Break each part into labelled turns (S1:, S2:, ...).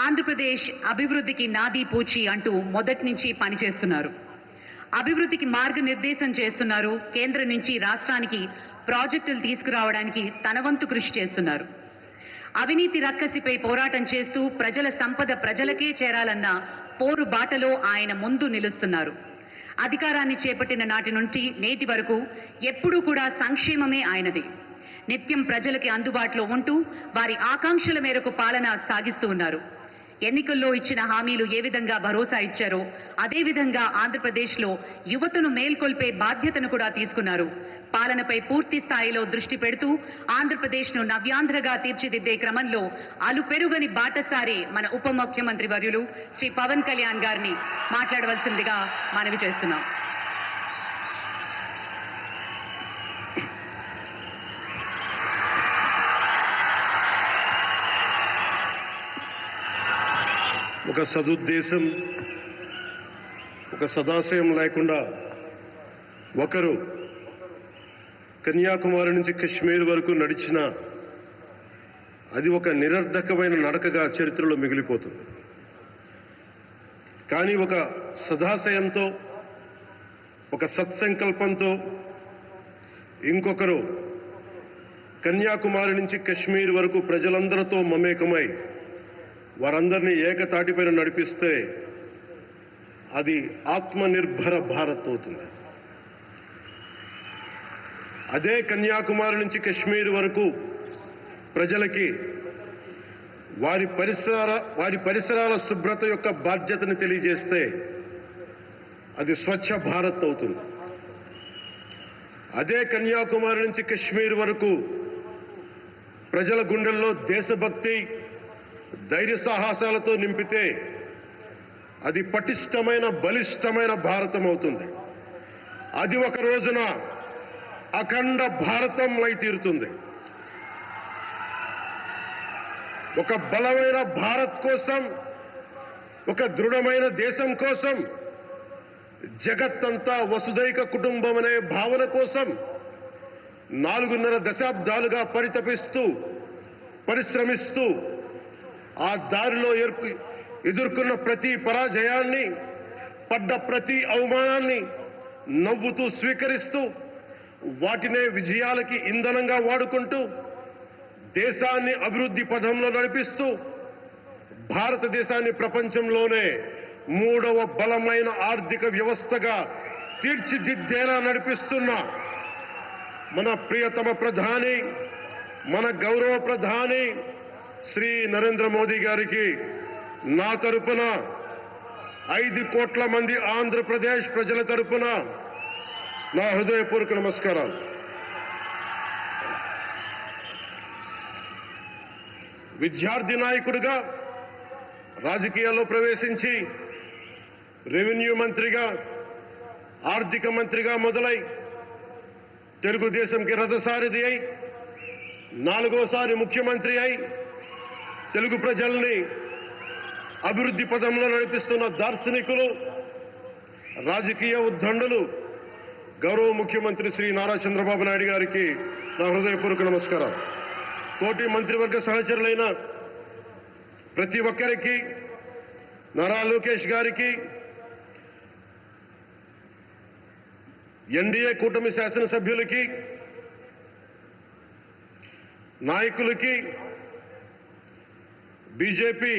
S1: ఆంధ్రప్రదేశ్ అభివృద్ధికి నాది పూచి అంటూ మొదటి నుంచి పనిచేస్తున్నారు. అభివృద్ధికి మార్గనిర్దేశం చేస్తున్నారు. కేంద్రం నుంచి రాష్ట్రానికి ప్రాజెక్టులు తీసుకురావడానికి తన వంతు కృషి చేస్తున్నారు. అవినీతి రక్కసిపై పోరాటం చేస్తూ ప్రజల సంపద ప్రజలకే చేరాలన్న పోరు బాటలో ఆయన ముందు నిలుస్తున్నారు. అధికారాన్ని చేపట్టిన నాటి నుంచి నేటి వరకు ఎప్పుడూ కూడా సంక్షేమమే ఆయనది. నిత్యం ప్రజలకి అందుబాటులో ఉంటూ వారి ఆకాంక్షల మేరకు పాలన సాగిస్తూ ఉన్నారు. ఎన్నికల్లో ఇచ్చిన హామీలు ఏ విధంగా భరోసా ఇచ్చారో అదే విధంగా ఆంధ్రప్రదేశ్లో యువతను మేల్కొల్పే బాధ్యతను కూడా తీసుకున్నారు. పాలనపై పూర్తి స్థాయిలో దృష్టి పెడుతూ ఆంధ్రప్రదేశ్ను నవ్యాంధ్రగా తీర్చిదిద్దే క్రమంలో అలుపెరుగని బాటసారి మన ఉప ముఖ్యమంత్రి వర్యులు శ్రీ పవన్ కళ్యాణ్ గారిని మాట్లాడవలసిందిగా మనవి చేస్తున్నాం.
S2: ఒక సదుద్దేశం, ఒక సదాశయం లేకుండా ఒకరు కన్యాకుమారి నుంచి కశ్మీర్ వరకు నడిచిన అది ఒక నిరర్ధకమైన నడకగా చరిత్రలో మిగిలిపోతుంది. కానీ ఒక సదాశయంతో, ఒక సత్సంకల్పంతో ఇంకొకరు కన్యాకుమారి నుంచి కశ్మీర్ వరకు ప్రజలందరితో మమేకమై వారందరినీ ఏకతాటిపైన నడిపిస్తే అది ఆత్మనిర్భర భారత్ అవుతుంది. అదే కన్యాకుమారి నుంచి కశ్మీర్ వరకు ప్రజలకి వారి పరిసరాల శుభ్రత యొక్క బాధ్యతను తెలియజేస్తే అది స్వచ్ఛ భారత్ అవుతుంది. అదే కన్యాకుమారి నుంచి కశ్మీర్ వరకు ప్రజల గుండెల్లో దేశభక్తి, ధైర్య సాహసాలతో నింపితే అది పటిష్టమైన, బలిష్టమైన భారతం అవుతుంది. అది ఒక రోజున అఖండ భారతం అయి తీరుతుంది. ఒక బలమైన భారత్ కోసం, ఒక దృఢమైన దేశం కోసం, జగత్తంతా వసుదైక కుటుంబం అనే భావన కోసం 4.5 దశాబ్దాలుగా పరిశ్రమిస్తూ ఆ దారిలో ఎదుర్కొన్న ప్రతి పరాజయాన్ని, పడ్డ ప్రతి అవమానాన్ని నవ్వుతూ స్వీకరిస్తూ వాటినే విజయాలకి ఇంధనంగా వాడుకుంటూ దేశాన్ని అభివృద్ధి పథంలో నడిపిస్తూ భారతదేశాన్ని ప్రపంచంలోనే 3వ బలమైన ఆర్థిక వ్యవస్థగా తీర్చిదిద్దేలా నడిపిస్తున్న మన ప్రియతమ ప్రధాని, మన గౌరవ ప్రధాని శ్రీ నరేంద్ర మోదీ గారికి నా తరపున 5 కోట్ల మంది ఆంధ్రప్రదేశ్ ప్రజల తరపున నా హృదయపూర్వక నమస్కారాలు. విద్యార్థి నాయకుడిగా రాజకీయాల్లో ప్రవేశించి రెవెన్యూ మంత్రిగా, ఆర్థిక మంత్రిగా మొదలై తెలుగుదేశంకి రథసారథి అయి 4వసారి ముఖ్యమంత్రి అయి తెలుగు ప్రజల్ని అభివృద్ధి పదంలో నడిపిస్తున్న దార్శనికులు, రాజకీయ ఉద్దండులు గౌరవ ముఖ్యమంత్రి శ్రీ నారా చంద్రబాబు నాయుడు గారికి నా హృదయపూర్వక నమస్కారం. తోటి మంత్రివర్గ సహచరులైన ప్రతి ఒక్కరికి, నారా లోకేష్ గారికి, ఎన్డీఏ కూటమి శాసనసభ్యులకి, నాయకులకి, బీజేపీ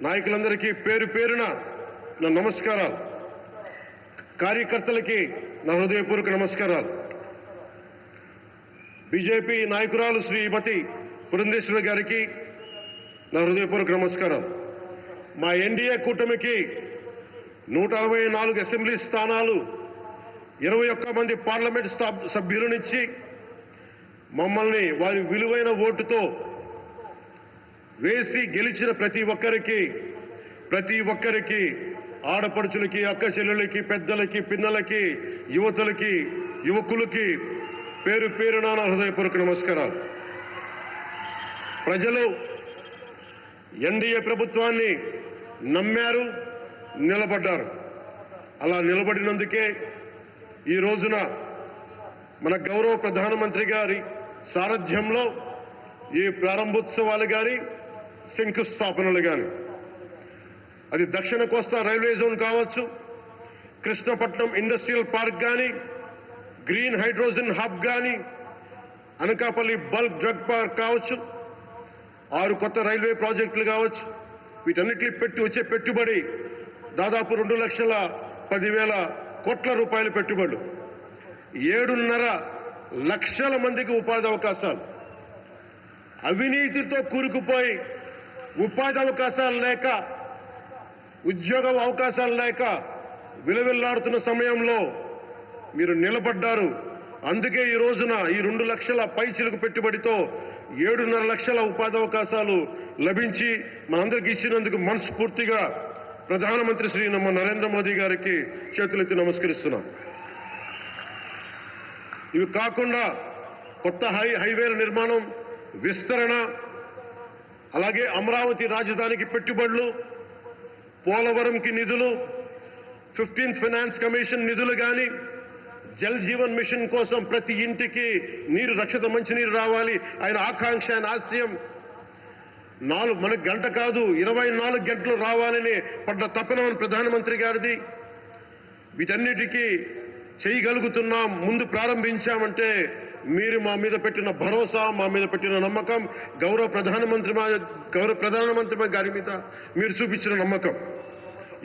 S2: నాయకులందరికీ పేరు పేరున నా నమస్కారాలు. కార్యకర్తలకి నా హృదయపూర్వక నమస్కారాలు. బీజేపీ నాయకురాలు శ్రీమతి పురంధేశ్వరి గారికి నా హృదయపూర్వక నమస్కారాలు. మా ఎన్డీఏ కూటమికి 164 అసెంబ్లీ స్థానాలు, 21 మంది పార్లమెంట్ సభ్యులనిచ్చి మమ్మల్ని వారి విలువైన ఓటుతో వేసి గెలిచిన ప్రతి ఒక్కరికి ఆడపడుచులకి, అక్క చెల్లెళ్ళకి, పెద్దలకి, పిన్నలకి, యువతులకి, యువకులకి పేరు పేరున నా హృదయపూర్వక నమస్కారాలు. ప్రజలు ఎన్డీఏ ప్రభుత్వాన్ని నమ్మారు, నిలబడ్డారు. అలా నిలబడినందుకే ఈ రోజున మన గౌరవ ప్రధానమంత్రి గారి సారథ్యంలో ఈ ప్రారంభోత్సవాలు కానీ, శంకుస్థాపనలు కానీ, అది దక్షిణ కోస్తా రైల్వే జోన్ కావచ్చు, కృష్ణపట్నం ఇండస్ట్రియల్ పార్క్ కానీ, గ్రీన్ హైడ్రోజన్ హబ్ కానీ, అనకాపల్లి బల్క్ డ్రగ్ పార్క్ కావచ్చు, 6 కొత్త రైల్వే ప్రాజెక్టులు కావచ్చు, వీటన్నిటిని వచ్చే పెట్టుబడి దాదాపు 2,10,000 కోట్ల రూపాయల పెట్టుబడులు, 7.5 లక్షల మందికి ఉపాధి అవకాశాలు. అవినీతితో కూరుకుపోయి ఉపాధి అవకాశాలు లేక, ఉద్యోగ అవకాశాలు లేక విలవిల్లాడుతున్న సమయంలో మీరు నిలబడ్డారు. అందుకే ఈ రోజున ఈ 2 లక్షల పైచిలకు పెట్టుబడితో 7.5 లక్షల ఉపాధి అవకాశాలు లభించి మనందరికీ ఇచ్చినందుకు మనస్ఫూర్తిగా ప్రధానమంత్రి శ్రీ నరేంద్ర మోదీ గారికి చేతులెత్తి నమస్కరిస్తున్నాం. ఇవి కాకుండా కొత్త హైవేల నిర్మాణం, విస్తరణ, అలాగే అమరావతి రాజధానికి పెట్టుబడులు, పోలవరంకి నిధులు, 15th ఫైనాన్స్ కమిషన్ నిధులు కానీ, జల్ జీవన్ మిషన్ కోసం ప్రతి ఇంటికి నీరు, రక్షిత మంచినీరు రావాలి, ఆయన ఆకాంక్ష, ఆయన ఆశయం. మనకు గంట కాదు 24 గంటలు రావాలని పడ్డ తపన ప్రధానమంత్రి గారిది. వీటన్నిటికీ చేయగలుగుతున్నాం, ముందు ప్రారంభించామంటే మీరు మా మీద పెట్టిన భరోసా, మా మీద పెట్టిన నమ్మకం, గౌరవ ప్రధానమంత్రి గారి మీద మీరు చూపించిన నమ్మకం.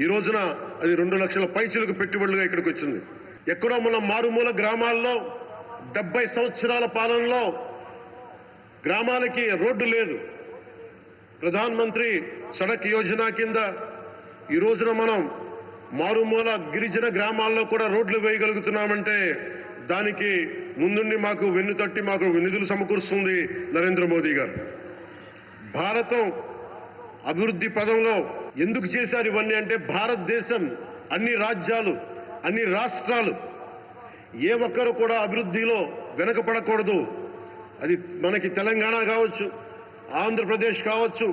S2: ఈ రోజున అది 2 లక్షల పైచిలకు పెట్టుబడులుగా ఇక్కడికి వచ్చింది. ఎక్కడో మన మారుమూల గ్రామాల్లో 70 సంవత్సరాల పాలనలో గ్రామాలకి రోడ్డు లేదు. ప్రధానమంత్రి సడక్ యోజన కింద ఈ రోజున మనం మారుమూల గిరిజన గ్రామాల్లో కూడా రోడ్లు వేయగలుగుతున్నామంటే దానికి ముందుండి మాకు వెన్నుతట్టి మాకు నిధులు సమకూరుస్తుంది నరేంద్ర మోదీ గారు. భారతం అభివృద్ధి పదంలో ఎందుకు చేశారు ఇవన్నీ అంటే, భారతదేశం అన్ని రాజ్యాలు, అన్ని రాష్ట్రాలు ఏ ఒక్కరు కూడా అభివృద్ధిలో వెనకపడకూడదు. అది మనకి తెలంగాణ కావచ్చు, ఆంధ్రప్రదేశ్ కావచ్చు,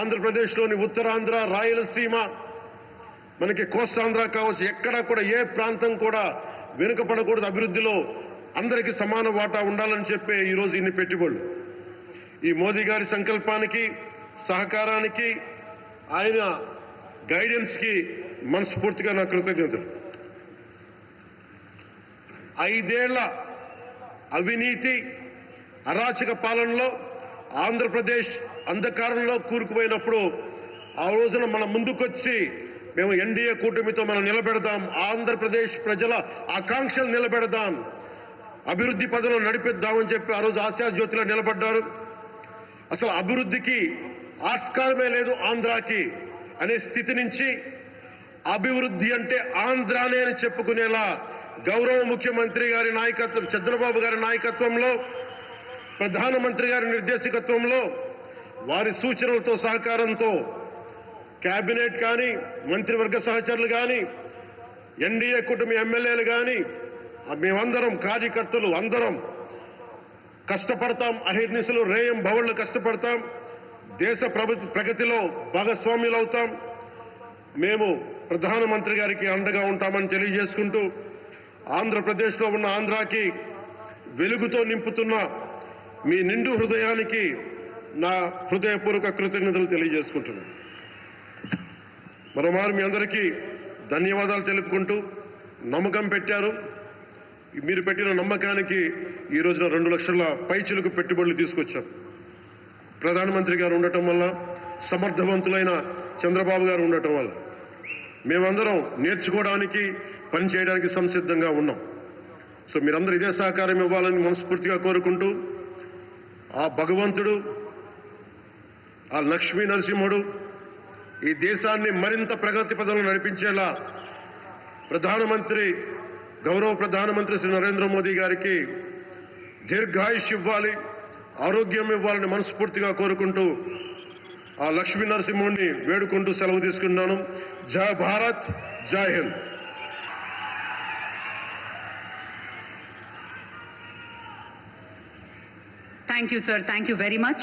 S2: ఆంధ్రప్రదేశ్లోని ఉత్తరాంధ్ర, రాయలసీమ, మనకి కోస్తాంధ్ర కావచ్చు, ఎక్కడా కూడా ఏ ప్రాంతం కూడా వెనుకపడకూడదు. అభివృద్ధిలో అందరికీ సమాన వాటా ఉండాలని చెప్పే ఈరోజు ఇన్ని పెట్టుబడులు. ఈ మోదీ గారి సంకల్పానికి, సహకారానికి, ఆయన గైడెన్స్కి మనస్ఫూర్తిగా నా కృతజ్ఞతలు. 5 ఏళ్ల అవినీతి అరాచక పాలనలో ఆంధ్రప్రదేశ్ అంధకారంలో కూరుకుపోయినప్పుడు ఆ రోజున మన ముందుకొచ్చి మేము ఎన్డీఏ కూటమితో మనం నిలబెడదాం, ఆంధ్రప్రదేశ్ ప్రజల ఆకాంక్షలు నిలబెడదాం, అభివృద్ధి పదంలో నడిపిద్దామని చెప్పి ఆ రోజు ఆశాజ్యోతిలో నిలబడ్డారు. అసలు అభివృద్ధికి ఆస్కారమే లేదు ఆంధ్రాకి అనే స్థితి నుంచి అభివృద్ధి అంటే ఆంధ్రానే అని చెప్పుకునేలా గౌరవ ముఖ్యమంత్రి గారి నాయకత్వం, చంద్రబాబు గారి నాయకత్వంలో, ప్రధానమంత్రి గారి నిర్దేశకత్వంలో, వారి సూచనలతో సహకారంతో కేబినెట్ కానీ, మంత్రివర్గ సహచరులు కానీ, ఎన్డీఏ కూటమి ఎమ్మెల్యేలు కానీ, మేమందరం కార్యకర్తలు అందరం కష్టపడతాం. అహిర్నిశలు రేయం భవన్లు కష్టపడతాం. దేశ ప్రగతిలో భాగస్వాములు అవుతాం. మేము ప్రధానమంత్రి గారికి అండగా ఉంటామని తెలియజేసుకుంటూ, ఆంధ్రప్రదేశ్లో ఉన్న ఆంధ్రాకి వెలుగుతో నింపుతున్న మీ నిండు హృదయానికి నా హృదయపూర్వక కృతజ్ఞతలు తెలియజేసుకుంటున్నాను. మరోమారు మీ అందరికీ ధన్యవాదాలు తెలుపుకుంటూ, నమ్మకం పెట్టారు. మీరు పెట్టిన నమ్మకానికి ఈ రోజున 2 లక్షల పైచిలకు పెట్టుబడులు తీసుకొచ్చారు. ప్రధానమంత్రి గారు ఉండటం వల్ల, సమర్థవంతులైన చంద్రబాబు గారు ఉండటం వల్ల మేమందరం నేర్చుకోవడానికి, పనిచేయడానికి సంసిద్ధంగా ఉన్నాం. సో మీరందరూ ఇదే సహకారం ఇవ్వాలని మనస్ఫూర్తిగా కోరుకుంటూ, ఆ భగవంతుడు, ఆ లక్ష్మీ నరసింహుడు ఈ దేశాన్ని మరింత ప్రగతి పదంలో నడిపించేలా గౌరవ ప్రధానమంత్రి శ్రీ నరేంద్ర మోదీ గారికి దీర్ఘాయుష్ ఇవ్వాలి, ఆరోగ్యం ఇవ్వాలని మనస్ఫూర్తిగా కోరుకుంటూ, ఆ లక్ష్మీ నరసింహుడిని వేడుకుంటూ సెలవు తీసుకున్నాను. జై భారత్, జై Hind.
S1: Thank you, sir. Thank you very much.